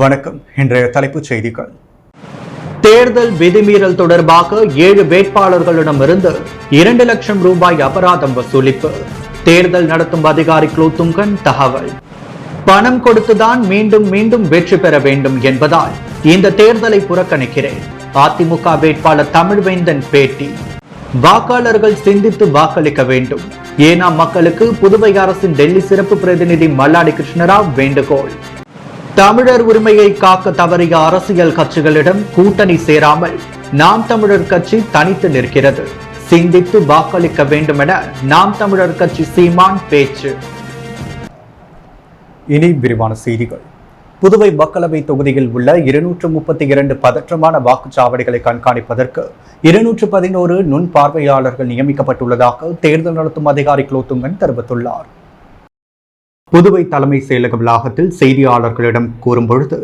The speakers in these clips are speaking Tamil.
வணக்கம். இன்றைய தலைப்புச் செய்திகள். தேர்தல் விதிமீறல் தொடர்பாக 7 வேட்பாளர்களிடமிருந்து 2 லட்சம் ரூபாய் அபராதம் வசூலிப்பு. தேர்தல் நடத்தும் அதிகாரி குலோத்துங்கன் தகவல். பணம் கொடுத்துதான் மீண்டும் மீண்டும் வெற்றி பெற வேண்டும் என்பதால் இந்த தேர்தலை புறக்கணிக்கிறேன். அதிமுக வேட்பாளர் தமிழ்வேந்தன் பேட்டி. வாக்காளர்கள் சிந்தித்து வாக்களிக்க வேண்டும். ஏனாம் மக்களுக்கு புதுவை அரசின் டெல்லி சிறப்பு பிரதிநிதி மல்லாடி கிருஷ்ணராவ் வேண்டுகோள். தமிழர் உரிமையை காக்க தவறிய அரசியல் கட்சிகளிடம் கூட்டணி சேராமல் நாம் தமிழர் கட்சி தனித்து நிற்கிறது. சிந்தித்து வாக்களிக்க வேண்டும் என நாம் தமிழர் கட்சி சீமான் பேச்சு. இனி விரிவான செய்திகள். புதுவை மக்களவை தொகுதியில் உள்ள 232 பதற்றமான வாக்குச்சாவடிகளை கண்காணிப்பதற்கு 211 நுண் பார்வையாளர்கள் நியமிக்கப்பட்டுள்ளதாக தேர்தல் நடத்தும் அதிகாரி குலோத்துங்கன் தெரிவித்துள்ளார். புதுவை தலைமை செயலக வளாகத்தில் செய்தியாளர்களிடம் கூறும்பொழுது,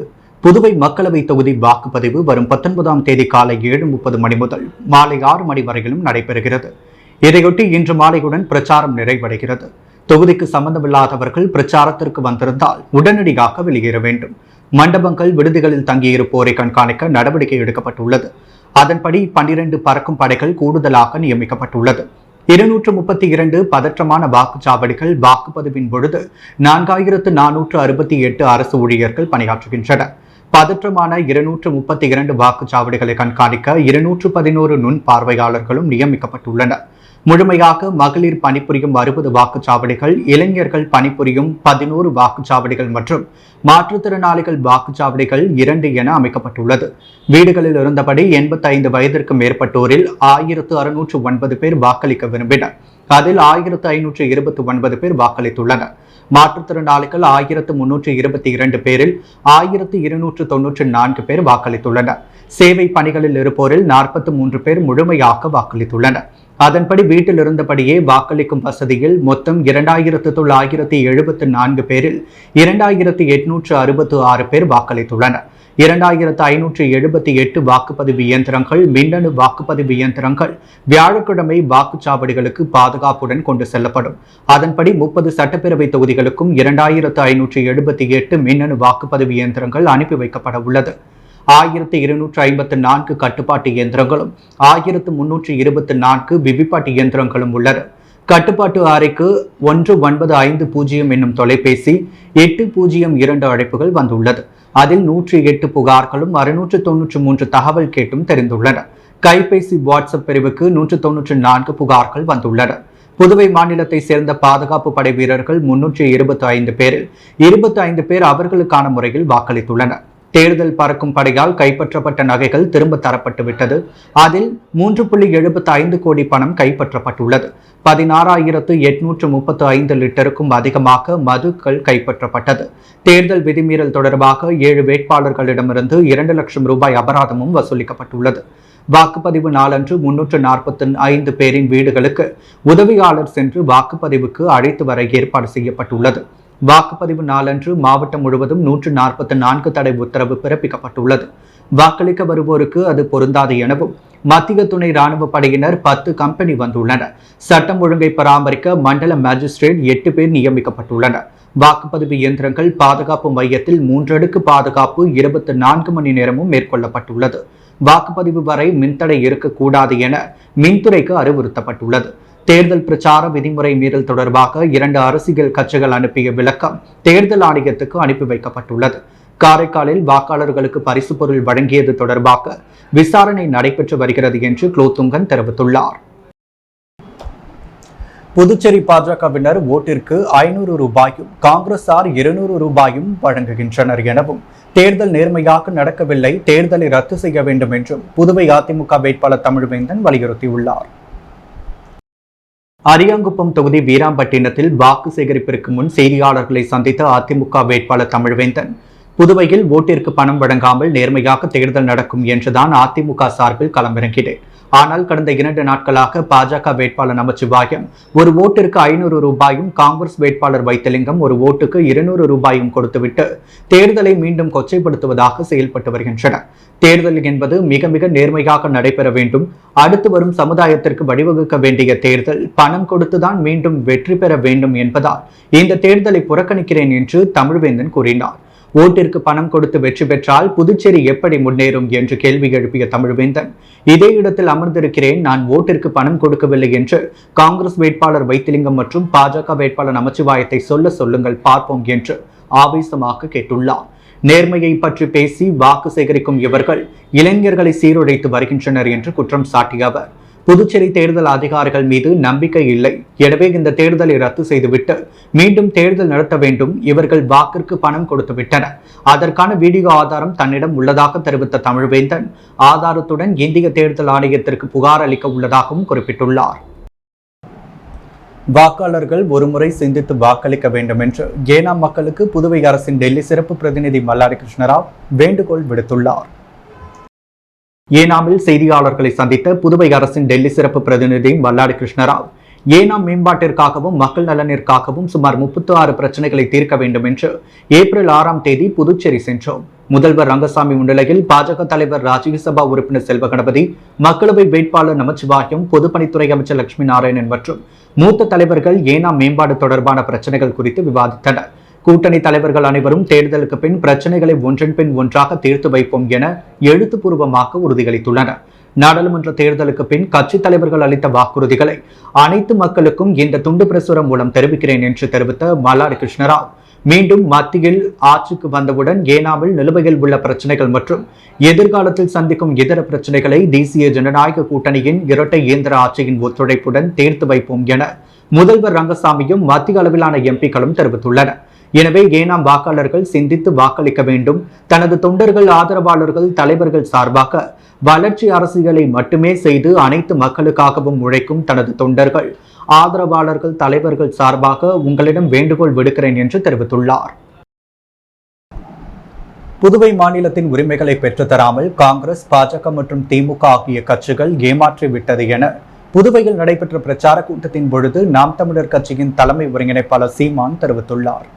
புதுவை மக்களவை தொகுதி வாக்குப்பதிவு வரும் 19ஆம் தேதி காலை 7:30 மணி முதல் மாலை 6 மணி வரையிலும் நடைபெறுகிறது. இதையொட்டி இன்று மாலையுடன் பிரச்சாரம் நிறைவடைகிறது. தொகுதிக்கு சம்பந்தமில்லாதவர்கள் பிரச்சாரத்திற்கு வந்திருந்தால் உடனடியாக வெளியேற வேண்டும். மண்டபங்கள், விடுதிகளில் தங்கியிருப்போரை கண்காணிக்க நடவடிக்கை எடுக்கப்பட்டுள்ளது. அதன்படி 12 பறக்கும் படைகள் கூடுதலாக நியமிக்கப்பட்டுள்ளது. 232 பதற்றமான வாக்குச்சாவடிகள் வாக்குப்பதிவின் பொழுது 4468 அரசு ஊழியர்கள் பணியாற்றுகின்றனர். பதற்றமான 232 வாக்குச்சாவடிகளை கண்காணிக்க 211 நுண் பார்வையாளர்களும் நியமிக்கப்பட்டுள்ளனர். முழுமையாக மகளிர் பணிபுரியும் 60 வாக்குச்சாவடிகள், இளைஞர்கள் பணிபுரியும் 11 வாக்குச்சாவடிகள் மற்றும் மாற்றுத்திறனாளிகள் வாக்குச்சாவடிகள் 2 என அமைக்கப்பட்டுள்ளது. வீடுகளில் இருந்தபடி 85 வயதிற்கு மேற்பட்டோரில் 1609 பேர் வாக்களிக்க விரும்பினர். அதில் 1529 பேர் வாக்களித்துள்ளனர். மாற்றுத்திறனாளிகள் 1322 பேரில் 1294 பேர் வாக்களித்துள்ளனர். சேவை பணிகளில் இருப்போரில் 43 பேர் முழுமையாக வாக்களித்துள்ளனர். அதன்படி வீட்டில் இருந்தபடியே வாக்களிக்கும் வசதியில் மொத்தம் 2974 பேரில் 2866 பேர் வாக்களித்துள்ளனர். 2578 வாக்குப்பதிவு இயந்திரங்கள், மின்னணு வாக்குப்பதிவு இயந்திரங்கள் வியாழக்கிழமை வாக்குச்சாவடிகளுக்கு பாதுகாப்புடன் கொண்டு செல்லப்படும். அதன்படி 30 சட்டப்பேரவை தொகுதிகளுக்கும் 2578 மின்னணு வாக்குப்பதிவு இயந்திரங்கள் அனுப்பி வைக்கப்பட உள்ளது. 1254 கட்டுப்பாட்டு இயந்திரங்களும் 1324 விவிபாட்டு இயந்திரங்களும் உள்ளன. கட்டுப்பாட்டு அறைக்கு 1950 என்னும் தொலைபேசி, 802 அழைப்புகள் வந்துள்ளது. அதில் 108 புகார்களும் 693 தகவல் கேட்டும் தெரிந்துள்ளன. கைபேசி, வாட்ஸ்அப் பிரிவுக்கு 194 புகார்கள் வந்துள்ளன. புதுவை மாநிலத்தை சேர்ந்த பாதுகாப்பு படை வீரர்கள் 325 பேரில் 25 பேர் அவர்களுக்கான முறையில் வாக்களித்துள்ளனர். தேர்தல் பறக்கும் படையால் கைப்பற்றப்பட்ட நகைகள் திரும்ப தரப்பட்டு விட்டது. அதில் 3.75 கோடி பணம் கைப்பற்றப்பட்டுள்ளது. 16,835 லிட்டருக்கும் அதிகமாக மதுக்கள் கைப்பற்றப்பட்டது. தேர்தல் விதிமீறல் தொடர்பாக 7 வேட்பாளர்களிடமிருந்து 2 லட்சம் ரூபாய் அபராதமும் வசூலிக்கப்பட்டுள்ளது. வாக்குப்பதிவு நாளன்று 345 பேரின் வீடுகளுக்கு உதவியாளர் சென்று வாக்குப்பதிவுக்கு அழைத்து வர ஏற்பாடு செய்யப்பட்டுள்ளது. வாக்குப்பதிவு நாளன்று மாவட்டம் முழுவதும் 144 தடை உத்தரவு பிறப்பிக்கப்பட்டுள்ளது. வாக்களிக்க வருவோருக்கு அது பொருந்தாது எனவும் மத்திய துணை ராணுவ படையினர் 10 கம்பெனி வந்துள்ளனர். சட்டம் ஒழுங்கை பராமரிக்க மண்டல மேஜிஸ்ட்ரேட் 8 பேர் நியமிக்கப்பட்டுள்ளனர். வாக்குப்பதிவு இயந்திரங்கள் பாதுகாப்பு மையத்தில் 3 அடுக்கு பாதுகாப்பு 24 மணி நேரமும் மேற்கொள்ளப்பட்டுள்ளது. வாக்குப்பதிவு வரை மின்தடை இருக்கக்கூடாது என மின்துறைக்கு அறிவுறுத்தப்பட்டுள்ளது. தேர்தல் பிரச்சார விதிமுறை மீறல் தொடர்பாக 2 அரசியல் கட்சிகள் அனுப்பிய விளக்கம் தேர்தல் ஆணையத்துக்கு அனுப்பி வைக்கப்பட்டுள்ளது. காரைக்காலில் வாக்காளர்களுக்கு பரிசு பொருள் வழங்கியது தொடர்பாக விசாரணை நடைபெற்று வருகிறது என்று குலோத்துங்கன் தெரிவித்துள்ளார். புதுச்சேரி பாஜகவினர் ஓட்டிற்கு 500 ரூபாயும் காங்கிரசார் 200 ரூபாயும் வழங்குகின்றனர் எனவும் தேர்தல் நேர்மையாக நடக்கவில்லை, தேர்தலை ரத்து செய்ய வேண்டும் என்றும் புதுவை அதிமுக வேட்பாளர் தமிழ்வேந்தன் வலியுறுத்தியுள்ளார். அரியாங்குப்பம் தொகுதி வீராம்பட்டினத்தில் வாக்கு சேகரிப்பிற்கு முன் செய்தியாளர்களை சந்தித்த அதிமுக வேட்பாளர் தமிழ்வேந்தன், புதுவையில் ஓட்டிற்கு பணம் வழங்காமல் நேர்மையாக தேர்தல் நடக்கும் என்றுதான் அதிமுக சார்பில் களமிறங்கினேன். ஆனால் கடந்த 2 நாட்களாக பாஜக வேட்பாளர் நமச்சிவாயம் ஒரு ஓட்டிற்கு 500 ரூபாயும், காங்கிரஸ் வேட்பாளர் வைத்திலிங்கம் ஒரு ஓட்டுக்கு 200 ரூபாயும் கொடுத்துவிட்டு தேர்தலை மீண்டும் கொச்சைப்படுத்துவதாக செயல்பட்டு வருகின்றனர். தேர்தல் என்பது மிக மிக நேர்மையாக நடைபெற வேண்டும். அடுத்து வரும் சமுதாயத்திற்கு வழிவகுக்க வேண்டிய தேர்தல் பணம் கொடுத்துதான் மீண்டும் வெற்றி பெற வேண்டும் என்பதால் இந்த தேர்தலை புறக்கணிக்கிறேன் என்று தமிழ்வேந்தன் கூறினார். ஓட்டிற்கு பணம் கொடுத்து வெற்றி பெற்றால் புதுச்சேரி எப்படி முன்னேறும் என்று கேள்வி எழுப்பிய தமிழ்வேந்தன், இதே இடத்தில் அமர்ந்திருக்கிறேன், நான் ஓட்டிற்கு பணம் கொடுக்கவில்லை என்று காங்கிரஸ் வேட்பாளர் வைத்திலிங்கம் மற்றும் பாஜக வேட்பாளர் நமச்சிவாயத்தை சொல்லுங்கள் பார்ப்போம் என்று ஆவேசமாக கேட்டுள்ளார். நேர்மையை பற்றி பேசி வாக்கு சேகரிக்கும் இவர்கள் இளைஞர்களை சீரழித்து வருகின்றனர் என்று குற்றம் சாட்டிய அவர், புதுச்சேரி தேர்தல் அதிகாரிகள் மீது நம்பிக்கை இல்லை, எனவே இந்த தேர்தலை ரத்து செய்துவிட்டு மீண்டும் தேர்தல் நடத்த வேண்டும், இவர்கள் வாக்கிற்கு பணம் கொடுத்து விட்டனர், அதற்கான வீடியோ ஆதாரம் தன்னிடம் உள்ளதாக தெரிவித்த தமிழ்வேந்தன், ஆதாரத்துடன் இந்திய தேர்தல் ஆணையத்திற்கு புகார் அளிக்க உள்ளதாகவும் குறிப்பிட்டுள்ளார். வாக்காளர்கள் ஒருமுறை சிந்தித்து வாக்களிக்க வேண்டும் என்று ஏனாம் மக்களுக்கு புதுவை அரசின் டெல்லி சிறப்பு பிரதிநிதி மல்லாடி கிருஷ்ணராவ் வேண்டுகோள் விடுத்துள்ளார். ஏனாமில் செய்தியாளர்களை சந்தித்த புதுவை அரசின் டெல்லி சிறப்பு பிரதிநிதி மல்லாடி கிருஷ்ணராவ், ஏனாம் மேம்பாட்டிற்காகவும் மக்கள் நலனிற்காகவும் சுமார் 36 பிரச்சனைகளை தீர்க்க வேண்டும் என்று ஏப்ரல் 6ஆம் தேதி புதுச்சேரி சென்றோம். முதல்வர் ரங்கசாமி முன்னிலையில் பாஜக தலைவர் ராஜ்யசபா உறுப்பினர் செல்வ கணபதி, மக்களவை வேட்பாளர் நமச்சிவாயம், பொதுப்பணித்துறை அமைச்சர் லட்சுமி நாராயணன் மற்றும் மூத்த தலைவர்கள் ஏனாம் மேம்பாடு தொடர்பான பிரச்சனைகள் குறித்து விவாதித்தனர். கூட்டணி தலைவர்கள் அனைவரும் தேர்தலுக்கு பின் பிரச்சனைகளை ஒன்றன் பின் ஒன்றாக தீர்த்து வைப்போம் என எழுத்துப்பூர்வமாக உறுதியளித்துள்ளனர். நாடாளுமன்ற தேர்தலுக்கு பின் கட்சித் தலைவர்கள் அளித்த வாக்குறுதிகளை அனைத்து மக்களுக்கும் இந்த துண்டு பிரசுரம் மூலம் தெரிவிக்கிறேன் என்று தெரிவித்த மல்லாடி கிருஷ்ணராவ், மீண்டும் மத்தியில் ஆட்சிக்கு வந்தவுடன் ஏனாமில் நிலுவையில் உள்ள பிரச்சனைகள் மற்றும் எதிர்காலத்தில் சந்திக்கும் இதர பிரச்சனைகளை தேசிய ஜனநாயக கூட்டணியின் இரட்டை இயந்திர ஆட்சியின் ஒத்துழைப்புடன் தீர்த்து வைப்போம் என முதல்வர் ரங்கசாமியும் மத்திய அளவிலான எம்பிக்களும் தெரிவித்துள்ளனர். எனவே ஏனாம் வாக்காளர்கள் சிந்தித்து வாக்களிக்க வேண்டும். தனது தொண்டர்கள், ஆதரவாளர்கள், தலைவர்கள் சார்பாக வளர்ச்சி அரசியலை மட்டுமே செய்து அனைத்து மக்களுக்காகவும் உழைக்கும் தனது தொண்டர்கள், ஆதரவாளர்கள், தலைவர்கள் சார்பாக உங்களிடம் வேண்டுகோள் விடுக்கிறேன் என்று தெரிவித்துள்ளார். புதுவை மாநிலத்தின் உரிமைகளை பெற்றுத்தராமல் காங்கிரஸ், பாஜக மற்றும் திமுக ஆகிய கட்சிகள் ஏமாற்றி விட்டது என புதுவையில் நடைபெற்ற பிரச்சார கூட்டத்தின் பொழுது நாம் தமிழர் கட்சியின் தலைமை ஒருங்கிணைப்பாளர் சீமான் தெரிவித்துள்ளார்.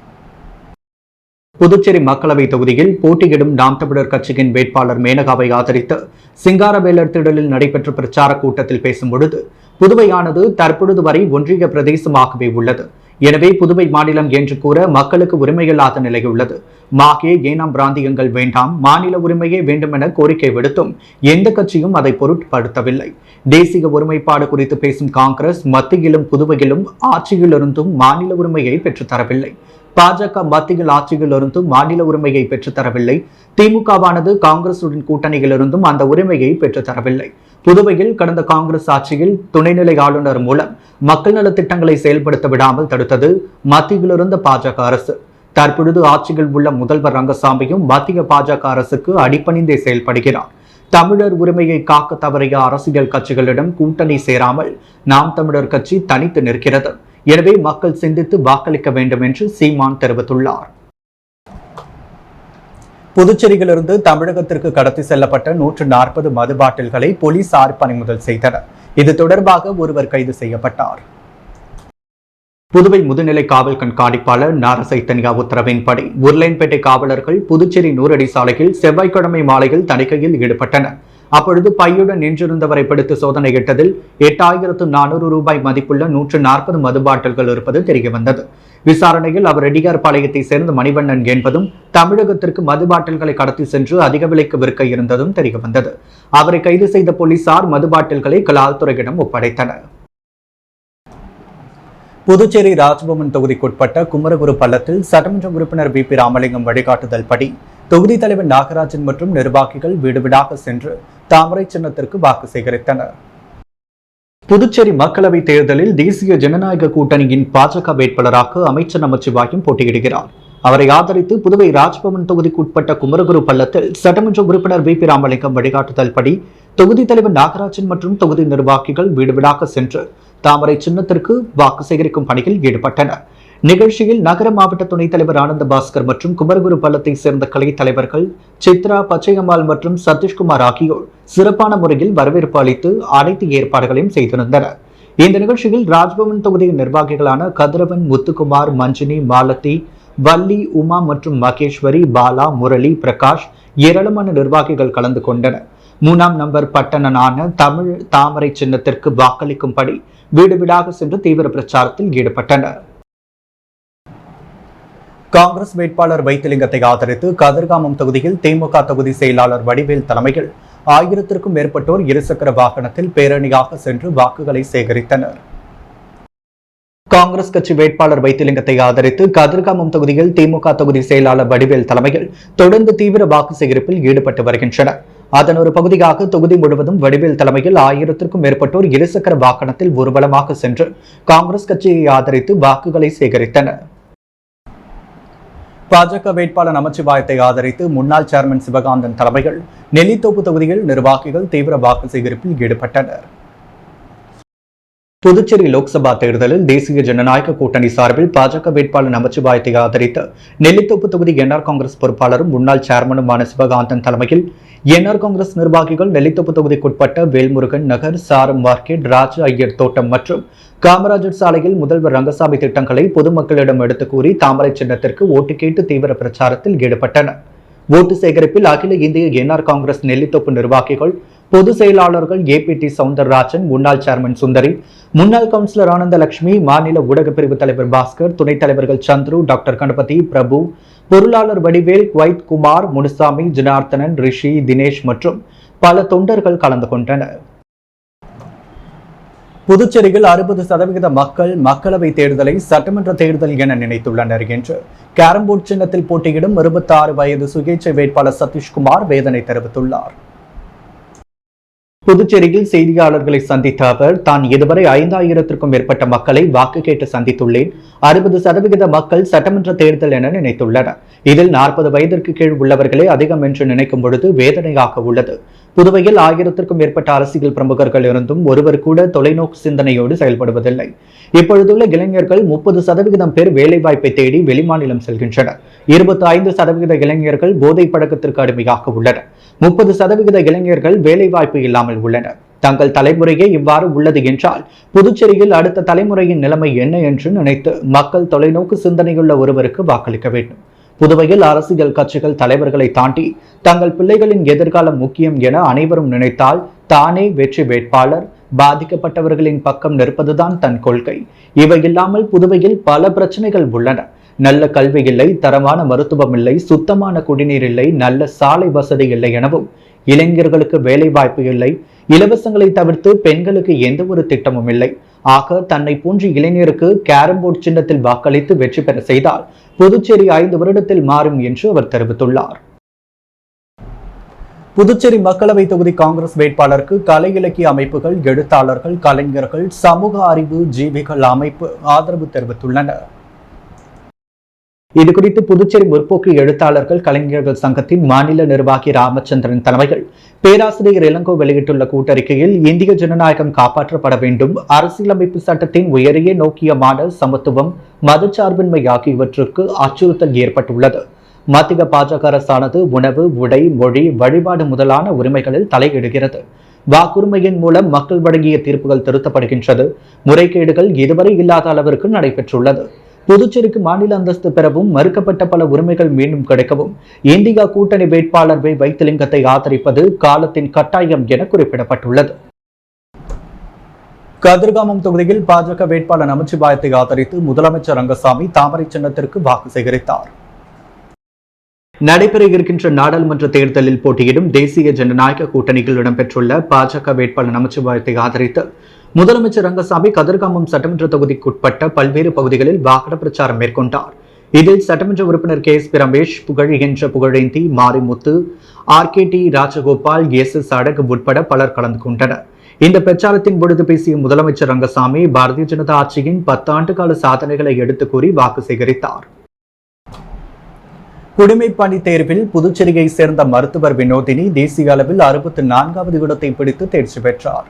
புதுச்சேரி மக்களவை தொகுதியில் போட்டியிடும் நாம் தமிழர் கட்சியின் வேட்பாளர் மேனகாவை ஆதரித்து சிங்காரவேலர் திடலில் நடைபெற்ற பிரச்சார கூட்டத்தில் பேசும்பொழுது, புதுவையானது தற்பொழுது வரை ஒன்றிய பிரதேசமாகவே உள்ளது. எனவே புதுவை மாநிலம் என்று கூற மக்களுக்கு உரிமையில்லாத நிலை உள்ளது. மாகே, ஏனாம் பிராந்தியங்கள் வேண்டாம், மாநில உரிமையே வேண்டும் என கோரிக்கை விடுத்தும் எந்த கட்சியும் அதை பொருட்படுத்தவில்லை. தேசிய ஒருமைப்பாடு குறித்து பேசும் காங்கிரஸ் மத்தியிலும் புதுவையிலும் ஆட்சியிலிருந்தும் மாநில உரிமையை பெற்றுத்தரவில்லை. பாஜக மத்தியில் ஆட்சியிலிருந்தும் மாநில உரிமையை பெற்றுத்தரவில்லை. திமுகவானது காங்கிரசுடன் கூட்டணியிலிருந்தும் அந்த உரிமையை பெற்றுத்தரவில்லை. புதுவையில் கடந்த காங்கிரஸ் ஆட்சியில் துணைநிலை ஆளுநர் மூலம் மக்கள் நல திட்டங்களை செயல்படுத்த விடாமல் தடுத்தது மத்தியிலிருந்த பாஜக அரசு. தற்பொழுது ஆட்சியில் உள்ள முதல்வர் ரங்கசாமியும் மத்திய பாஜக அரசுக்கு அடிபணிந்தே செயல்படுகிறார். தமிழர் உரிமையை காக்க தவறிய அரசியல் கட்சிகளிடம் கூட்டணி சேராமல் நாம் தமிழர் கட்சி தனித்து நிற்கிறது. எனவே மக்கள் சிந்தித்து வாக்களிக்க வேண்டும் என்று சீமான் தெரிவித்துள்ளார். புதுச்சேரியிலிருந்து தமிழகத்திற்கு கடத்தி செல்லப்பட்ட 140 மது பாட்டில்களை போலீசார் பறிமுதல் செய்தனர். இது தொடர்பாக ஒருவர் கைது செய்யப்பட்டார். புதுவை முதுநிலை காவல் கண்காணிப்பாளர் நாரசைத்தன்யா உத்தரவின்படி உருளையன்பேட்டை காவலர்கள் புதுச்சேரி 100 அடி சாலையில் செவ்வாய்க்கிழமை மாலையில் தணிக்கையில் ஈடுபட்டனர். அப்பொழுது பையுடன் நின்றிருந்தவரை பிடித்து சோதனையிட்டதில் 8400 ரூபாய் மதிப்புள்ள 140 மது பாட்டில்கள் இருப்பது தெரியவந்தது. விசாரணையில் அவர் ரெட்டியார் பாளையத்தை சேர்ந்த மணிவண்ணன் என்பதும் தமிழகத்திற்கு மது பாட்டில்களை கடத்தி சென்று அதிக விலைக்கு விற்க இருந்ததும் தெரியவந்தது. அவரை கைது செய்த போலீசார் மது பாட்டில்களை கலால்துறையிடம் ஒப்படைத்தனர். புதுச்சேரி ராஜ்பவன் தொகுதிக்குட்பட்ட குமரகுரு பள்ளத்தில் சட்டமன்ற உறுப்பினர் வி.பி. ராமலிங்கம் வழிகாட்டுதல் படி தொகுதி தலைவர் நாகராஜன் மற்றும் நிர்வாகிகள் வீடு வீடாக சென்று தாமரை சின்னத்திற்கு வாக்கு சேகரித்தனர். புதுச்சேரி மக்களவை தேர்தலில் தேசிய ஜனநாயக கூட்டணியின் பாஜக வேட்பாளராக அமைச்சர் நமச்சிவாயம் போட்டியிடுகிறார். அவரை ஆதரித்து புதுவை ராஜ்பவன் தொகுதிக்குட்பட்ட குமரகுரு பள்ளத்தில் சட்டமன்ற உறுப்பினர் வி.பி. ராமலிங்கம் வழிகாட்டுதல் படி தொகுதி தலைவர் நாகராஜன் மற்றும் தொகுதி நிர்வாகிகள் வீடு வீடாக சென்று தாமரை சின்னத்திற்கு வாக்கு சேகரிக்கும் பணியில் ஈடுபட்டனர். நிகழ்ச்சியில் நகர மாவட்ட துணைத் தலைவர் ஆனந்த பாஸ்கர் மற்றும் குமரகுரு பள்ளத்தை சேர்ந்த கலை தலைவர்கள் சித்ரா, பச்சையம்மாள் மற்றும் சதீஷ்குமார் ஆகியோர் சிறப்பான முறையில் வரவேற்பு அளித்து அனைத்து ஏற்பாடுகளையும் செய்திருந்தனர். இந்த நிகழ்ச்சியில் ராஜ்பவன் தொகுதியின் நிர்வாகிகளான கதிரவன், முத்துக்குமார், மஞ்சினி, மாலதி, வள்ளி, உமா மற்றும் மகேஸ்வரி, பாலா, முரளி, பிரகாஷ் ஏராளமான நிர்வாகிகள் கலந்து கொண்டனர். 3ஆம் நம்பர் பட்டணனான தமிழ் தாமரை சின்னத்திற்கு வாக்களிக்கும்படி வீடு வீடாக சென்று தீவிர பிரச்சாரத்தில் ஈடுபட்டனர். காங்கிரஸ் வேட்பாளர் வைத்திலிங்கத்தை ஆதரித்து கதிர்காமம் தொகுதியில் திமுக தொகுதி செயலாளர் வடிவேல் தலைமையில் 1000க்கும் மேற்பட்டோர் இருசக்கர வாகனத்தில் பேரணியாக சென்று வாக்குகளை சேகரித்தனர். காங்கிரஸ் கட்சி வேட்பாளர் வைத்திலிங்கத்தை ஆதரித்து கதிர்காமம் தொகுதியில் திமுக தொகுதி செயலாளர் வடிவேல் தலைமையில் தொடர்ந்து தீவிர வாக்கு சேகரிப்பில் ஈடுபட்டு வருகின்றனர். அதன் ஒரு பகுதியாக தொகுதி முழுவதும் வடிவேல் தலைமையில் 1000க்கும் மேற்பட்டோர் இருசக்கர வாகனத்தில் ஊர்வலமாக சென்று காங்கிரஸ் கட்சியை ஆதரித்து வாக்குகளை சேகரித்தனர். பாஜக வேட்பாளர் நமச்சிவாயத்தை ஆதரித்து முன்னாள் சேர்மன் சிவகாந்தன் தலைமையில் நெல்லித்தோப்பு தொகுதியில் நிர்வாகிகள் தீவிர வாக்கு சேகரிப்பில் ஈடுபட்டனர். புதுச்சேரி லோக்சபா தேர்தலில் தேசிய ஜனநாயக கூட்டணி சார்பில் பாஜக வேட்பாளர் நமச்சிவாயத்தை ஆதரித்து நெல்லித்தோப்பு தொகுதி என்ஆர் காங்கிரஸ் பொறுப்பாளரும் முன்னாள் சேர்மனுமான சிவகாந்தன் தலைமையில் என்ஆர் காங்கிரஸ் நிர்வாகிகள் நெல்லித்தோப்பு தொகுதிக்குட்பட்ட வேல்முருகன் நகர், சாரம் மார்க்கெட், ராஜ ஐயர் தோட்டம் மற்றும் காமராஜர் சாலையில் முதல்வர் ரங்கசாமி திட்டங்களை பொதுமக்களிடம் எடுத்து கூறி தாமரை சின்னத்திற்கு ஓட்டு கேட்டு தீவிர பிரச்சாரத்தில் ஈடுபட்டனர். ஓட்டு சேகரிப்பில் அகில இந்திய என்ஆர் காங்கிரஸ் நெல்லித்தோப்பு நிர்வாகிகள், பொதுச் செயலாளர்கள் ஏபிடி சவுந்தரராஜன், முன்னாள் சேர்மன் சுந்தரி, முன்னாள் கவுன்சிலர் ஆனந்தலட்சுமி, மாநில ஊடகப் பிரிவு தலைவர் பாஸ்கர், துணைத் தலைவர்கள் சந்துரு, டாக்டர் கணபதி, பிரபு, பொருளாளர் வடிவேல், குவைத் குமார், முனுசாமி, ஜனார்த்தனன், ரிஷி, தினேஷ் மற்றும் பல தொண்டர்கள் கலந்து கொண்டனர். புதுச்சேரியில் 60% மக்கள் மக்களவை தேர்தலை சட்டமன்ற தேர்தல் என நினைத்துள்ளனர் என்று கேரம்போர்டு சின்னத்தில் போட்டியிடும் 26 வயது சுயேட்சை வேட்பாளர் சதீஷ்குமார் வேதனை தெரிவித்துள்ளார். புதுச்சேரியில் செய்தியாளர்களை சந்தித்த அவர், தான் இதுவரை 5000க்கும் மேற்பட்ட மக்களை வாக்கு கேட்டு சந்தித்துள்ளேன். 60% மக்கள் சட்டமன்ற தேர்தல் என நினைத்துள்ளனர். இதில் 40 வயதிற்கு கீழ் உள்ளவர்களே அதிகம் என்று நினைக்கும் பொழுது வேதனையாக உள்ளது. புதுவையில் 1000க்கும் மேற்பட்ட அரசியல் பிரமுகர்கள் இருந்தும் ஒருவர் கூட தொலைநோக்கு சிந்தனையோடு செயல்படுவதில்லை. இப்பொழுதுள்ள இளைஞர்கள் 30% பேர் வேலைவாய்ப்பை தேடி வெளிமாநிலம் செல்கின்றனர். 25% இளைஞர்கள் போதை பழக்கத்திற்கு அடிமையாக உள்ளனர். 30% இளைஞர்கள் வேலைவாய்ப்பு இல்லாமல் உள்ளனர். தங்கள் தலைமுறையே இவ்வாறு உள்ளது என்றால் புதுச்சேரியில் அடுத்த தலைமுறையின் நிலைமை என்ன என்று நினைத்து மக்கள் தொலைநோக்கு சிந்தனையுள்ள ஒருவருக்கு வாக்களிக்க வேண்டும். புதுவையில் அரசியல் கட்சிகள் தலைவர்களை தாண்டி தங்கள் பிள்ளைகளின் எதிர்காலம் முக்கியம் என அனைவரும் நினைத்தால் தானே வெற்றி வேட்பாளர், பாதிக்கப்பட்டவர்களின் பக்கம் நிற்பதுதான் தன் கொள்கை. இவை இல்லாமல் புதுவையில் பல பிரச்சனைகள் உள்ளன. நல்ல கல்வி இல்லை, தரமான மருத்துவம் இல்லை, சுத்தமான குடிநீர் இல்லை, நல்ல சாலை வசதி இல்லை எனவும் இளைஞர்களுக்கு வேலை வாய்ப்பு இல்லை, இலவசங்களை தவிர்த்து பெண்களுக்கு எந்த ஒரு திட்டமும் இல்லை. ஆக தன்னை போன்ற இளைஞருக்கு கேரம்போர்டு சின்னத்தில் வாக்களித்து வெற்றி பெற செய்தால் புதுச்சேரி 5 வருடத்தில் மாறும் என்று அவர் தெரிவித்துள்ளார். புதுச்சேரி மக்களவை தொகுதி காங்கிரஸ் வேட்பாளருக்கு கலை இலக்கிய அமைப்புகள், எழுத்தாளர்கள், கலைஞர்கள், சமூக அறிவு ஜீவிகள் அமைப்பு ஆதரவு தெரிவித்துள்ளனர். இதுகுறித்து புதுச்சேரி முற்போக்கு எழுத்தாளர்கள் கலைஞர்கள் சங்கத்தின் மாநில நிர்வாகி ராமச்சந்திரன் தலைமையில் பேராசிரியர் இளங்கோ வெளியிட்டுள்ள கூட்டறிக்கையில், இந்திய ஜனநாயகம் காப்பாற்றப்பட வேண்டும், அரசியலமைப்பு சட்டத்தின் உயரிய நோக்கியமான சமத்துவம், மதச்சார்பின்மை ஆகியவற்றுக்கு அச்சுறுத்தல் ஏற்பட்டுள்ளது. மத்திய பாஜக அரசானது உணவு, உடை, மொழி, வழிபாடு முதலான உரிமைகளில் தலையிடுகிறது. வாக்குரிமையின் மூலம் மக்கள் வழங்கிய தீர்ப்புகள் திருத்தப்படுகின்றது. முறைகேடுகள் இதுவரை இல்லாத அளவிற்கு நடைபெற்றுள்ளது. புதுச்சேரிக்கு மாநில அந்தஸ்து பெறவும், மறுக்கப்பட்ட பல உரிமைகள் மீண்டும் கிடைக்கவும் இந்தியா கூட்டணி வேட்பாளர் வைத்திலிங்கத்தை ஆதரிப்பது காலத்தின் கட்டாயம் என குறிப்பிடப்பட்டுள்ளது. கதிர்காமம் தொகுதியில் பாஜக வேட்பாளர் நமச்சிவாயத்தை ஆதரித்து முதலமைச்சர் ரங்கசாமி தாமரை சின்னத்திற்கு வாக்கு சேகரித்தார். நடைபெற இருக்கின்ற நாடாளுமன்ற தேர்தலில் போட்டியிடும் தேசிய ஜனநாயக கூட்டணியில் இடம்பெற்றுள்ள பாஜக வேட்பாளர் நமச்சிவாயத்தை ஆதரித்து முதலமைச்சர் ரங்கசாமி கதிர்காமம் சட்டமன்ற தொகுதிக்குட்பட்ட பல்வேறு பகுதிகளில் வாகன பிரச்சாரம் மேற்கொண்டார். இதில் சட்டமன்ற உறுப்பினர் KSP Ramesh, புகழ்கின்ற Pugazhendhi, Marimuthu, RKT Rajagopal, SS அடகு உட்பட பலர் கலந்து கொண்டனர். இந்த பிரச்சாரத்தின் பொழுது பேசிய முதலமைச்சர் ரங்கசாமி, பாரதிய ஜனதா ஆட்சியின் 10 ஆண்டு கால சாதனைகளை எடுத்து கூறி வாக்கு சேகரித்தார். குடிமைப்பணி தேர்வில் புதுச்சேரியை சேர்ந்த மருத்துவர் வினோதினி தேசிய அளவில் 64வது இடத்தை பிடித்து தேர்ச்சி பெற்றார்.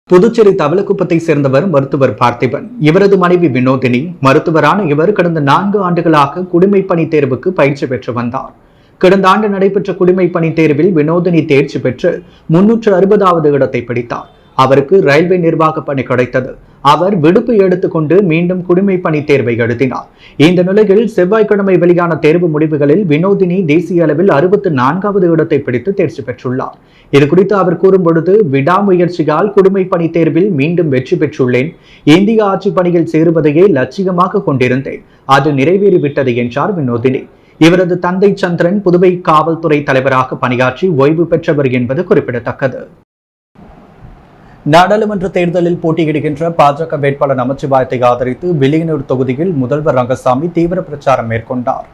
புதுச்சேரி தவளக்குப்பத்தை சேர்ந்தவர் மருத்துவர் பார்த்திபன். இவரது மனைவி வினோதினி. மருத்துவரான இவர் கடந்த 4 ஆண்டுகளாக குடிமைப்பணி தேர்வுக்கு பயிற்சி பெற்று வந்தார். கடந்த ஆண்டு நடைபெற்ற குடிமைப்பணி தேர்வில் வினோதினி தேர்ச்சி பெற்று 360வது இடத்தை பிடித்தார். அவருக்கு ரயில்வே நிர்வாக பணி கிடைத்தது. அவர் விடுப்பு எடுத்துக்கொண்டு மீண்டும் குடிமைப்பணி தேர்வை எழுதினார். இந்த நிலையில் செவ்வாய்க்கிழமை வெளியான தேர்வு முடிவுகளில் வினோதினி தேசிய அளவில் 64வது இடத்தை பிடித்து தேர்ச்சி பெற்றுள்ளார். இது குறித்து அவர் கூறும் பொழுது, விடாமுயற்சியால் குடிமைப்பணி தேர்வில் மீண்டும் வெற்றி பெற்றுள்ளேன். இந்திய ஆட்சி பணியில் சேருவதையே லட்சியமாக கொண்டிருந்தேன். அது நிறைவேறிவிட்டது என்றார் வினோதினி. இவரது தந்தை சந்திரன் புதுவை காவல்துறை தலைவராக பணியாற்றி ஓய்வு பெற்றவர் என்பது குறிப்பிடத்தக்கது. நாடாளுமன்ற தேர்தலில் போட்டியிடுகின்ற பாஜக வேட்பாளர் நமச்சிவாயத்தை ஆதரித்து வில்லியனூர் தொகுதியில் முதல்வர் ரங்கசாமி தீவிர பிரச்சாரம் மேற்கொண்டார்.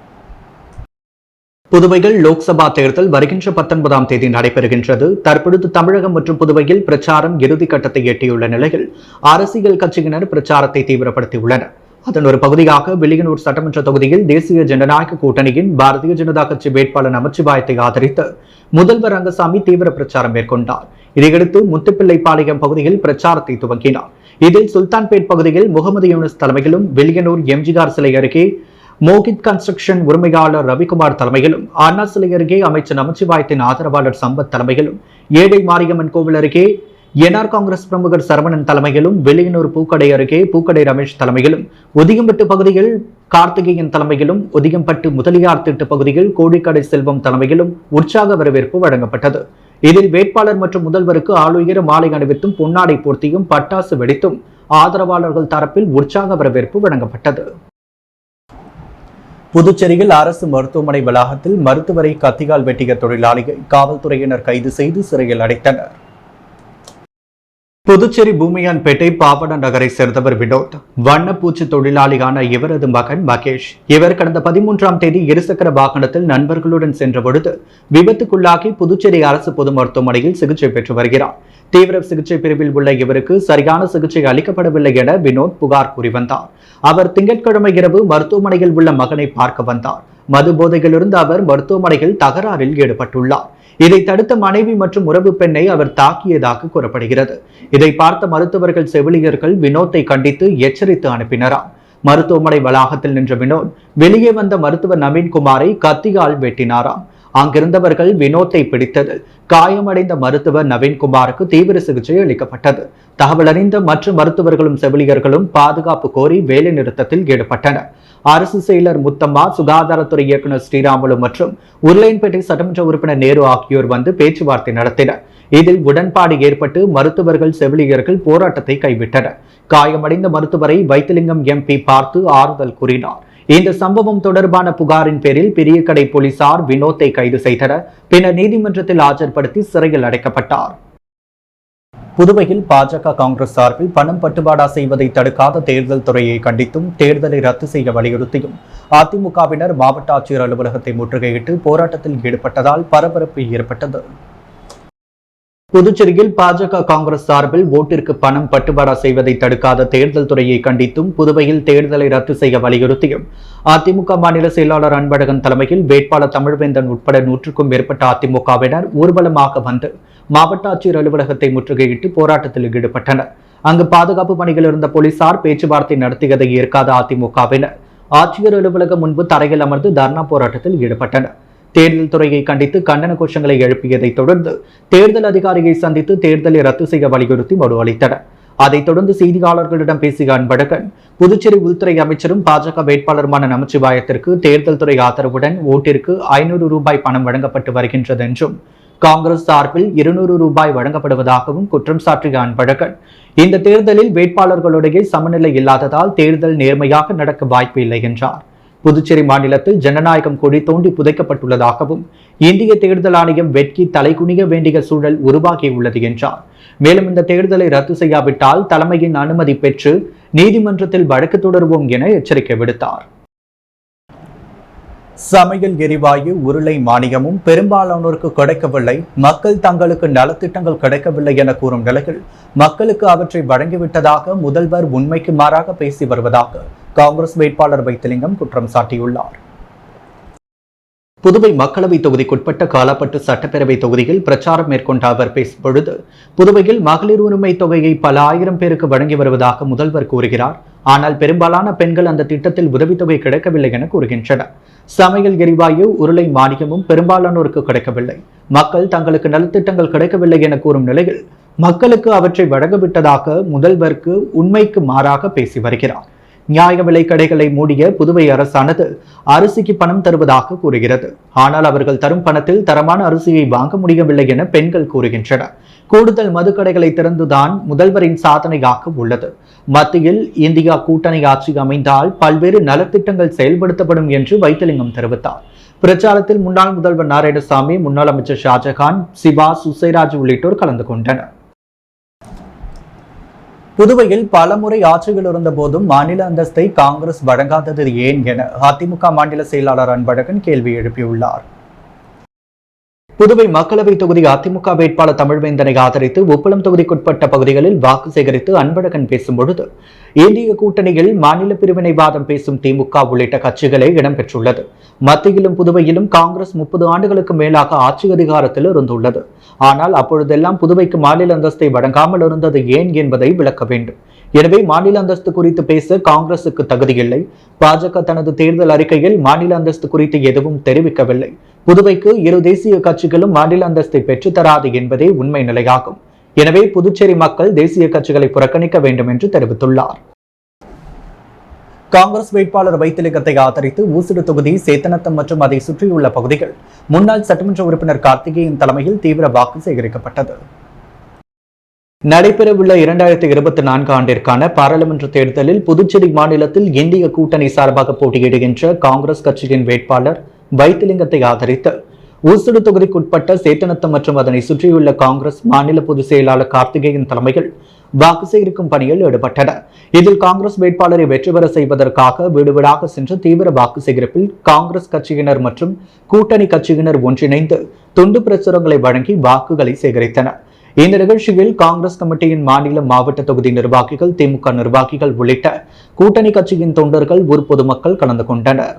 புதுவையில் லோக்சபா தேர்தல் வருகின்ற 19ஆம் தேதி நடைபெறுகின்றது. தற்பொழுது தமிழகம் மற்றும் புதுவையில் பிரச்சாரம் இறுதி கட்டத்தை எட்டியுள்ள நிலையில் அரசியல் கட்சியினர் பிரச்சாரத்தை தீவிரப்படுத்தியுள்ளனர். அதன் ஒரு பகுதியாக வில்லியனூர் சட்டமன்ற தொகுதியில் தேசிய ஜனநாயக கூட்டணியின் பாரதிய ஜனதா கட்சி வேட்பாளர் நமச்சிவாயத்தை ஆதரித்து முதல்வர் ரங்கசாமி தீவிர பிரச்சாரம் மேற்கொண்டார். இதையடுத்து முத்துப்பிள்ளைப்பாளையம் பகுதியில் பிரச்சாரத்தை துவங்கினார். இதில் சுல்தான்பேட் பகுதியில் முகமது யூனிஸ் தலைமையிலும், வில்லியனூர் எம்ஜிஆர் சிலை அருகே மோகித் கன்ஸ்ட்ரக்ஷன் உரிமையாளர் ரவிக்குமார் தலைமையிலும், அண்ணா சிலை அருகே அமைச்சர் நமச்சிவாயத்தின் ஆதரவாளர் சம்பத் தலைமையிலும், ஏழை மாரியம்மன் கோவில் அருகே என்ஆர் காங்கிரஸ் பிரமுகர் சரவணன் தலைமையிலும், வில்லியனூர் பூக்கடை அருகே பூக்கடை ரமேஷ் தலைமையிலும், ஒதியம்பட்டு பகுதியில் கார்த்திகேயன் தலைமையிலும், ஒதியம்பட்டு முதலியார் திட்டு பகுதியில் கோழிக்கடை செல்வம் தலைமையிலும் உற்சாக வரவேற்பு வழங்கப்பட்டது. இதில் வேட்பாளர் மற்றும் முதல்வருக்கு ஆளுயர மாலை அணிவித்தும் பொன்னாடை போர்த்தியும் பட்டாசு வெடித்தும் ஆதரவாளர்கள் தரப்பில் உற்சாக வரவேற்பு வழங்கப்பட்டது. புதுச்சேரியில் அரசு மருத்துவமனை வளாகத்தில் மருத்துவரை கத்தியால் வெட்டிய தொழிலாளியை காவல்துறையினர் கைது செய்து சிறையில் அடைத்தனர். புதுச்சேரி பூமியான்பேட்டை பாவன நகரை சேர்ந்தவர் வினோத். வண்ணப்பூச்சி தொழிலாளியான இவரது மகன் மகேஷ். இவர் கடந்த 13ஆம் தேதி இருசக்கர வாகனத்தில் நண்பர்களுடன் சென்ற பொழுது விபத்துக்குள்ளாகி புதுச்சேரி அரசு பொது மருத்துவமனையில் சிகிச்சை பெற்று வருகிறார். தீவிர சிகிச்சை பிரிவில் உள்ள இவருக்கு சரியான சிகிச்சை அளிக்கப்படவில்லை என வினோத் புகார் கூறி வந்தார். அவர் திங்கட்கிழமை இரவு மருத்துவமனையில் உள்ள மகனை பார்க்க வந்தார். மது போதையிலிருந்து அவர் மருத்துவமனையில் தகராறில் ஈடுபட்டுள்ளார். இதை தடுத்த மனைவி மற்றும் உறவு பெண்ணை அவர் தாக்கியதாக கூறப்படுகிறது. இதை பார்த்த மருத்துவர்கள், செவிலியர்கள் வினோத்தை கண்டித்து எச்சரித்து அனுப்பினராம். மருத்துவமனை வளாகத்தில் நின்ற வினோத் வெளியே வந்த மருத்துவர் நவீன்குமாரை கத்தியால் வெட்டினாராம். அங்கிருந்தவர்கள் வினோத்தை பிடித்தது. காயமடைந்த மருத்துவர் நவீன்குமாருக்கு தீவிர சிகிச்சை அளிக்கப்பட்டது. தகவல் அறிந்த மற்ற மருத்துவர்களும் செவிலியர்களும் பாதுகாப்பு கோரி வேலை நிறுத்தத்தில் ஈடுபட்டனர். அரசு செயலர் முத்தம்மா, சுகாதாரத்துறை இயக்குநர் ஸ்ரீராமுலு மற்றும் உருளையன்பேட்டை சட்டமன்ற உறுப்பினர் நேரு ஆகியோர் வந்து பேச்சுவார்த்தை நடத்தினர். இதில் உடன்பாடு ஏற்பட்டு மருத்துவர்கள், செவிலியர்கள் போராட்டத்தை கைவிட்டனர். காயமடைந்த மருத்துவரை வைத்திலிங்கம் எம்பி பார்த்து ஆறுதல் கூறினார். இந்த சம்பவம் தொடர்பான புகாரின் பேரில் பெரியகடை போலீசார் வினோத்தை கைது செய்தனர். பின்னர் நீதிமன்றத்தில் ஆஜர்படுத்தி சிறையில் அடைக்கப்பட்டார். புதுவையில் பாஜக காங்கிரஸ் சார்பில் பணம் பட்டுவாடா செய்வதை தடுக்காத தேர்தல் துறையை கண்டித்தும் தேர்தலை ரத்து செய்ய வலியுறுத்தியும் அதிமுகவினர் மாவட்ட ஆட்சியர் அலுவலகத்தை முற்றுகையிட்டு போராட்டத்தில் ஈடுபட்டதால் பரபரப்பு ஏற்பட்டது. புதுச்சேரியில் பாஜக காங்கிரஸ் சார்பில் ஓட்டிற்கு பணம் பட்டுவாடா செய்வதை தடுக்காத தேர்தல் துறையை கண்டித்தும் புதுவையில் தேர்தலை ரத்து செய்ய வலியுறுத்தியும் அதிமுக மாநில செயலாளர் அன்பழகன் தலைமையில் வேட்பாளர் தமிழ்வேந்தன் உட்பட 100க்கும் மேற்பட்ட அதிமுகவினர் ஊர்வலமாக வந்து மாவட்ட ஆட்சியர் அலுவலகத்தை முற்றுகையிட்டு போராட்டத்தில் ஈடுபட்டனர். அங்கு பாதுகாப்பு பணியில் இருந்த போலீசார் பேச்சுவார்த்தை நடத்தியதை ஏற்காத அதிமுகவினர் ஆட்சியர் அலுவலகம் முன்பு தரையில் அமர்ந்து தர்ணா போராட்டத்தில் ஈடுபட்டனர். தேர்தல் துறையை கண்டித்து கண்டன கோஷங்களை எழுப்பியதை தொடர்ந்து தேர்தல் அதிகாரியை சந்தித்து தேர்தலை ரத்து செய்ய வலியுறுத்தி மனு அளித்தனர். அதைத் தொடர்ந்து செய்தியாளர்களிடம் பேசிய அன்பழகன், புதுச்சேரி உள்துறை அமைச்சரும் பாஜக வேட்பாளருமான நமச்சிவாயத்திற்கு தேர்தல் துறை ஆதரவுடன் ஓட்டிற்கு 500 ரூபாய் பணம் வழங்கப்பட்டு வருகின்றது என்றும் காங்கிரஸ் சார்பில் 200 ரூபாய் வழங்கப்படுவதாகவும் குற்றம் சாட்டிய அன்பழகன், இந்த தேர்தலில் வேட்பாளர்களுடைய சமநிலை இல்லாததால் தேர்தல் நேர்மையாக நடக்க வாய்ப்பு இல்லை என்றார். புதுச்சேரி மாநிலத்தில் ஜனநாயகம் கொடி தோண்டி புதைக்கப்பட்டுள்ளதாகவும் இந்திய தேர்தல் ஆணையம் வெட்கி தலைகுனிய வேண்டிய சூழல் உருவாகியுள்ளது என்றார். மேலும் இந்த தேர்தலை ரத்து செய்யாவிட்டால் தலைமையின் அனுமதி பெற்று நீதிமன்றத்தில் வழக்கு தொடருவோம் என எச்சரிக்கை விடுத்தார். சமையல் எரிவாயு உருளை மானியமும் பெரும்பாலானோருக்கு கிடைக்கவில்லை, மக்கள் தங்களுக்கு நலத்திட்டங்கள் கிடைக்கவில்லை என கூறும் நிலையில் மக்களுக்கு அவற்றை வழங்கிவிட்டதாக முதல்வர் உண்மைக்கு மாறாக பேசி வருவதாக காங்கிரஸ் வேட்பாளர் வைத்திலிங்கம் குற்றம் சாட்டியுள்ளார். புதுவை மக்களவை தொகுதிக்குட்பட்ட காலாப்பட்டு சட்டப்பேரவை தொகுதியில் பிரச்சாரம் மேற்கொண்ட அவர் பேசும்பொழுது, புதுவையில் மகளிர் உரிமை தொகையை பல ஆயிரம் பேருக்கு வழங்கி வருவதாக முதல்வர் கூறுகிறார். ஆனால் பெரும்பாலான பெண்கள் அந்த திட்டத்தில் உதவித்தொகை கிடைக்கவில்லை என கூறுகின்றனர். சமையல் எரிவாயு உருளை மானியமும் பெரும்பாலானோருக்கு கிடைக்கவில்லை, மக்கள் தங்களுக்கு நலத்திட்டங்கள் கிடைக்கவில்லை என கூறும் நிலையில் மக்களுக்கு அவற்றை வழங்கவிட்டதாக முதல்வருக்கு உண்மைக்கு மாறாக பேசி வருகிறார். நியாய விலை கடைகளை மூடிய புதுவை அரசானது அரிசிக்கு பணம் தருவதாக கூறுகிறது. ஆனால் அவர்கள் தரும் பணத்தில் தரமான அரிசியை வாங்க முடியவில்லை என பெண்கள் கூறுகின்றனர். கூடுதல் மதுக்கடைகளை திறந்துதான் முதல்வரின் சாதனையாக உள்ளது. மத்தியில் இந்தியா கூட்டணி ஆட்சி அமைந்தால் பல்வேறு நலத்திட்டங்கள் செயல்படுத்தப்படும் என்று வைத்திலிங்கம் தெரிவித்தார். பிரச்சாரத்தில் முன்னாள் முதல்வர் நாராயணசாமி, முன்னாள் அமைச்சர் ஷாஜகான், சிவா, சுசைராஜ் உள்ளிட்டோர் கலந்து கொண்டனர். புதுவையில் பலமுறை ஆட்சிகள் இருந்த போதும் மாநில அந்தஸ்தை காங்கிரஸ் வழங்காதது ஏன் என அதிமுக மாநில செயலாளர் அன்பழகன் கேள்வி எழுப்பியுள்ளார். புதுவை மக்களவை தொகுதி அதிமுக வேட்பாளர் தமிழ்வேந்தனை ஆதரித்து உப்பளம் தொகுதிக்குட்பட்ட பகுதிகளில் வாக்கு சேகரித்து அன்பழகன் பேசும்பொழுது, இந்திய கூட்டணியில் மாநில பிரிவினைவாதம் பேசும் திமுக உள்ளிட்ட கட்சிகளே இடம்பெற்றுள்ளது. மத்தியிலும் புதுவையிலும் காங்கிரஸ் 30 ஆண்டுகளுக்கு மேலாக ஆட்சி அதிகாரத்தில் இருந்துள்ளது. ஆனால் அப்பொழுதெல்லாம் புதுவைக்கு மாநில அந்தஸ்தை வழங்காமல் இருந்தது ஏன் என்பதை விளக்க வேண்டும். எனவே மாநில அந்தஸ்து குறித்து பேச காங்கிரசுக்கு தகுதியில்லை. பாஜக தனது தேர்தல் அறிக்கையில் மாநில அந்தஸ்து குறித்து எதுவும் தெரிவிக்கவில்லை. புதுவைக்கு இரு தேசிய கட்சிகளும் மாநில அந்தஸ்தை பெற்றுத்தராது என்பதே உண்மை நிலையாகும். எனவே புதுச்சேரி மக்கள் தேசிய கட்சிகளை புறக்கணிக்க வேண்டும் என்று தெரிவித்துள்ளார். காங்கிரஸ் வேட்பாளர் வைத்திலிங்கத்தை ஆதரித்து ஊசுடு தொகுதி, சேத்தனத்தம் மற்றும் அதை சுற்றியுள்ள பகுதிகள் முன்னாள் சட்டமன்ற உறுப்பினர் கார்த்திகேயன் தலைமையில் தீவிர வாக்கு சேகரிக்கப்பட்டது. நடைபெறவுள்ள 2024 ஆண்டிற்கான பாராளுமன்ற தேர்தலில் புதுச்சேரி மாநிலத்தில் இந்திய கூட்டணி சார்பாக போட்டியிடுகின்ற காங்கிரஸ் கட்சியின் வேட்பாளர் வைத்திலிங்கத்தை ஆதரித்து ஊசுடு தொகுதிக்குட்பட்ட சேத்தனத்தம் மற்றும் அதனை சுற்றியுள்ள காங்கிரஸ் மாநில பொதுச் செயலாளர் கார்த்திகேயன் தலைமையில் வாக்கு சேகரிக்கும் பணியில் ஈடுபட்டனர். இதில் காங்கிரஸ் வேட்பாளரை வெற்றி பெற செய்வதற்காக வீடு வீடாக சென்று தீவிர வாக்கு சேகரிப்பில் காங்கிரஸ் கட்சியினர் மற்றும் கூட்டணி கட்சியினர் ஒன்றிணைந்து துண்டு பிரசுரங்களை வழங்கி வாக்குகளை சேகரித்தனர். இந்த நிகழ்ச்சியில் காங்கிரஸ் கமிட்டியின் மாநில, மாவட்ட தொகுதி நிர்வாகிகள், திமுக நிர்வாகிகள் உள்ளிட்ட கூட்டணி கட்சியின் தொண்டர்கள், ஊர் பொதுமக்கள் கலந்து கொண்டனர்.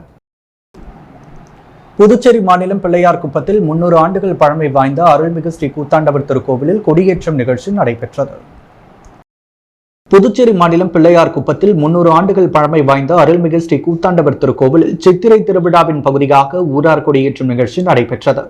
புதுச்சேரி மாநிலம் பிள்ளையார்குப்பத்தில் 300 ஆண்டுகள் பழமை வாய்ந்த அருள்மிகு ஸ்ரீ கூத்தாண்டவர் திருக்கோவிலில் கொடியேற்றம் நிகழ்ச்சி நடைபெற்றது. புதுச்சேரி மாநிலம் பிள்ளையார்குப்பத்தில் 300 ஆண்டுகள் பழமை வாய்ந்த அருள்மிகு ஸ்ரீ கூத்தாண்டவர் திருக்கோவிலில் சித்திரை திருவிழாவின் பகுதியாக ஊரார் கொடியேற்றும் நிகழ்ச்சி நடைபெற்றது.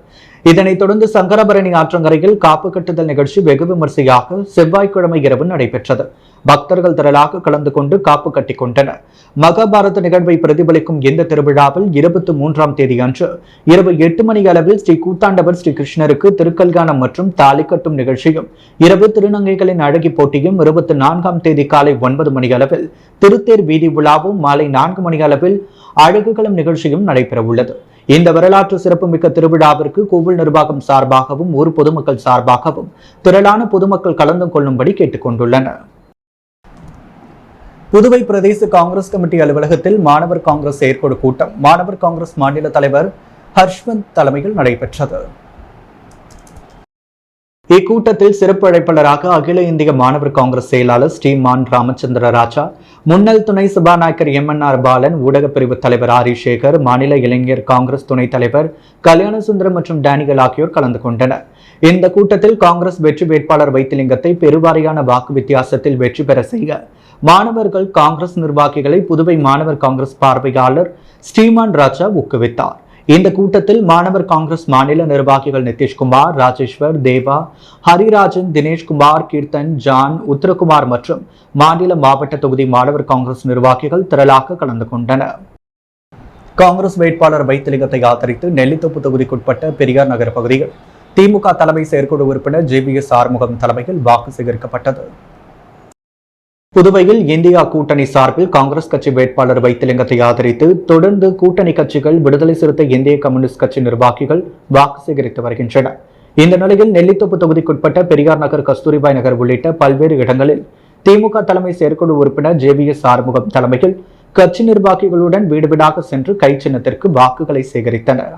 இதனைத் தொடர்ந்து சங்கரபரணி ஆற்றங்கரையில் காப்பு கட்டுதல் நிகழ்ச்சி வெகு விமர்சையாக செவ்வாய்க்கிழமை இரவு நடைபெற்றது. பக்தர்கள் திரளாக கலந்து கொண்டு காப்பு கட்டிக் கொண்டனர். மகாபாரத நிகழ்வை பிரதிபலிக்கும் இந்த திருவிழாவில் 23ஆம் தேதி அன்று இரவு 8 மணி அளவில் ஸ்ரீ கூத்தாண்டவர் ஸ்ரீ கிருஷ்ணருக்கு திருக்கல்யாணம் மற்றும் தாலி கட்டும் நிகழ்ச்சியும், இரவு திருநங்கைகளின் அழகி போட்டியும், 24ஆம் தேதி காலை 9 மணி அளவில் திருத்தேர் வீதி விழாவும், மாலை 4 மணி அளவில் அழகுகளம் நிகழ்ச்சியும் நடைபெற உள்ளது. இந்த வரலாற்று சிறப்புமிக்க திருவிழாவிற்கு கோவில் நிர்வாகம் சார்பாகவும் ஊர் பொதுமக்கள் சார்பாகவும் திரளான பொதுமக்கள் கலந்து கொள்ளும்படி கேட்டுக் கொண்டுள்ளனர். புதுவை பிரதேச காங்கிரஸ் கமிட்டி அலுவலகத்தில் மாணவர் காங்கிரஸ் செயற்குழு கூட்டம் மாணவர் காங்கிரஸ் மாநில தலைவர் ஹர்ஷ்வந்த் தலைமையில் நடைபெற்றது. இக்கூட்டத்தில் சிறப்பு அழைப்பாளராக அகில இந்திய மாணவர் காங்கிரஸ் செயலாளர் ஸ்ரீமான் ராமச்சந்திர ராஜா, முன்னாள் துணை சபாநாயகர் MNR பாலன், ஊடகப் பிரிவு தலைவர் ஆரி சேகர், மாநில இளைஞர் காங்கிரஸ் துணைத் தலைவர் கல்யாணசுந்தரம் மற்றும் டேனியல் ஆகியோர் கலந்து கொண்டனர். இந்த கூட்டத்தில் காங்கிரஸ் வெற்றி வேட்பாளர் வைத்திலிங்கத்தை பெருவாரியான வாக்கு வித்தியாசத்தில் வெற்றி பெற செய்ய மாணவர்கள் காங்கிரஸ் நிர்வாகிகளை புதுவை மாணவர் காங்கிரஸ் பார்வையாளர் ஸ்ரீமான் ராஜா ஊக்குவித்தார். இந்த கூட்டத்தில் மாணவர் காங்கிரஸ் மாநில நிர்வாகிகள் நிதிஷ்குமார், ராஜேஸ்வர், தேவா, ஹரிராஜன், தினேஷ்குமார், கீர்த்தன், ஜான், உத்தரகுமார் மற்றும் மாநில, மாவட்ட தொகுதி மாணவர் காங்கிரஸ் நிர்வாகிகள் திரளாக கலந்து கொண்டனர். காங்கிரஸ் வேட்பாளர் வைத்திலிங்கத்தை ஆதரித்து நெல்லித்தோப்பு தொகுதிக்குட்பட்ட பெரியார் நகர் பகுதியில் திமுக தலைமை செயற்குழு உறுப்பினர் JBS ஆறுமுகம் தலைமையில் வாக்கு சேகரிக்கப்பட்டது. புதுவையில் இந்தியா கூட்டணி சார்பில் காங்கிரஸ் கட்சி வேட்பாளர் வைத்திலிங்கத்தை ஆதரித்து தொடர்ந்து கூட்டணி கட்சிகள், விடுதலை சிறுத்தை, இந்திய கம்யூனிஸ்ட் கட்சி நிர்வாகிகள் வாக்கு சேகரித்து வருகின்றனர். இந்த நிலையில் நெல்லித்தோப்பு தொகுதிக்குட்பட்ட பெரியார் நகர், கஸ்தூரிபாய் நகர் உள்ளிட்ட பல்வேறு இடங்களில் திமுக தலைமை செயற்குழு உறுப்பினர் JBS ஆறுமுகம் தலைமையில் கட்சி நிர்வாகிகளுடன் வீடு வீடாக சென்று கை சின்னத்திற்கு வாக்குகளை சேகரித்தனர்.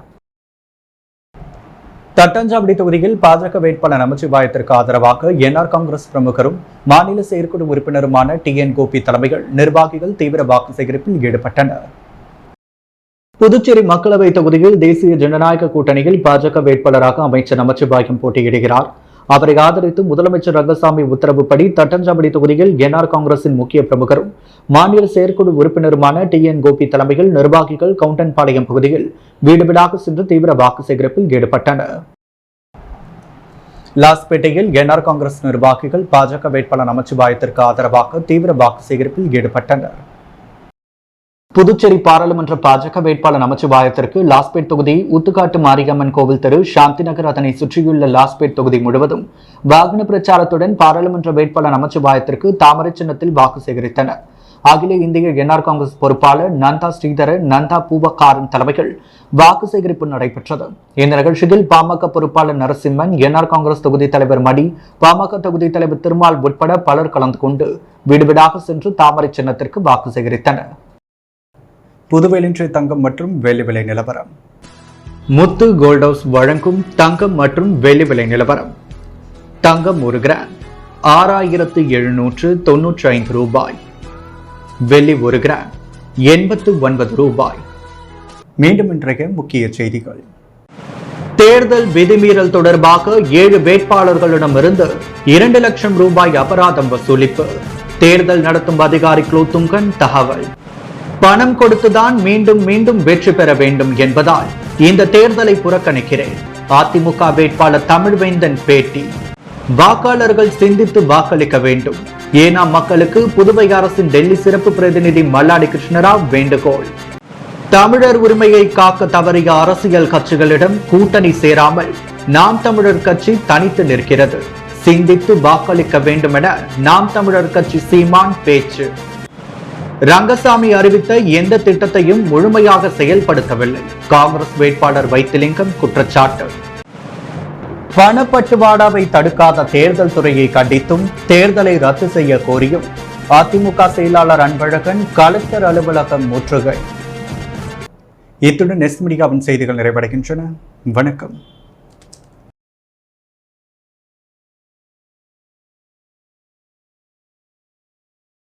தட்டாஞ்சாவடி தொகுதியில் பாஜக வேட்பாளர் நமச்சிவாயத்திற்கு ஆதரவாக NR காங்கிரஸ் பிரமுகரும் மாநில செயற்குழு உறுப்பினருமான TN கோபி தலைமையில் நிர்வாகிகள் தீவிர வாக்கு சேகரிப்பில் ஈடுபட்டனர். புதுச்சேரி மக்களவை தொகுதியில் தேசிய ஜனநாயக கூட்டணியில் பாஜக வேட்பாளராக அமைச்சர் நமச்சிவாயம் போட்டியிடுகிறார். அவரை ஆதரித்து முதலமைச்சர் ரங்கசாமி உத்தரவுப்படி தட்டாஞ்சாவடி தொகுதியில் NR காங்கிரசின் முக்கிய பிரமுகரும் மாநில செயற்குழு உறுப்பினருமான TN கோபி தலைமையில் நிர்வாகிகள் கவுண்டன்பாளையம் பகுதியில் வீடு வீடாக சென்று தீவிர வாக்கு சேகரிப்பில் ஈடுபட்டனர். லாஸ்பேட்டையில் NR காங்கிரஸ் நிர்வாகிகள் பாஜக வேட்பாளர் நமச்சிவாயத்திற்கு ஆதரவாக தீவிர வாக்கு சேகரிப்பில் ஈடுபட்டனர். புதுச்சேரி பாராளுமன்ற பாஜக வேட்பாளர் நமச்சிவாயத்திற்கு லாஸ்பேட் தொகுதி ஊத்துக்காட்டு மாரியம்மன் கோவில் தெரு சாந்தி நகர் அதனை சுற்றியுள்ள லாஸ்பேட் தொகுதி முழுவதும் வாகன பிரச்சாரத்துடன் பாராளுமன்ற வேட்பாளர் நமச்சிவாயத்திற்கு தாமரை சின்னத்தில் வாக்கு சேகரித்தனர். அகில இந்திய என்ஆர் காங்கிரஸ் பொறுப்பாளர் நந்தா ஸ்ரீதரன், நந்தா பூவக்காரன் தலைமையில் வாக்கு சேகரிப்பு நடைபெற்றது. இந்த நிகழ்ச்சியில் பாமக பொறுப்பாளர் நரசிம்மன், என்ஆர் காங்கிரஸ் தொகுதி தலைவர் மணி, பாமக தொகுதி தலைவர் திருமால் உட்பட பலர் கலந்து கொண்டு வீடு வீடாக சென்று தாமரை சின்னத்திற்கு வாக்கு சேகரித்தனர். புதுவேலின்றி தங்கம் மற்றும் வெள்ளி விலை நிலவரம். முத்து கோல்ட் ஹவுஸ் வழங்கும் தங்கம் மற்றும் வெள்ளி விலை நிலவரம். தங்கம் 1 கிராம் 6795 ரூபாய். வெள்ளி 1 கிராம் 89 ரூபாய். மீண்டும் இன்றைய முக்கிய செய்திகள். தேர்தல் விதிமீறல் தொடர்பாக 7 வேட்பாளர்களிடமிருந்து 2 லட்சம் ரூபாய் அபராதம் வசூலிப்பு. தேர்தல் நடத்தும் அதிகாரி குலோத்துங்கன் தகவல். பணம் கொடுத்துதான் மீண்டும் மீண்டும் வெற்றி பெற வேண்டும் என்பதால் இந்த தேர்தலை புறக்கணிக்கிறேன். அதிமுக வேட்பாளர் தமிழ்வேந்தன் பேட்டி. வாக்காளர்கள் சிந்தித்து வாக்களிக்க வேண்டும். ஏனாம் மக்களுக்கு புதுவை அரசின் டெல்லி சிறப்பு பிரதிநிதி மல்லாடி கிருஷ்ணராவ் வேண்டுகோள். தமிழர் உரிமையை காக்க தவறிய அரசியல் கட்சிகளிடம் கூட்டணி சேராமல் நாம் தமிழர் கட்சி தனித்து நிற்கிறது. சிந்தித்து வாக்களிக்க வேண்டும் என நாம் தமிழர் கட்சி சீமான் பேச்சு. ரங்கசாமி அறிவித்த எந்த திட்டத்தையும் முழுமையாக செயல்படுத்தவில்லை. காங்கிரஸ் வேட்பாளர் வைத்திலிங்கம் குற்றச்சாட்டு. பணப்பட்டுவாடாவை தடுக்காத தேர்தல் துறையை கண்டித்தும் தேர்தலை ரத்து செய்ய கோரியும் அதிமுக செயலாளர் அன்பழகன் கலெக்டர் அலுவலகம் முற்றுகை. இத்துடன் நெஸ்ட் மீடியாவின் செய்திகள் நிறைவடைகின்றன. வணக்கம்.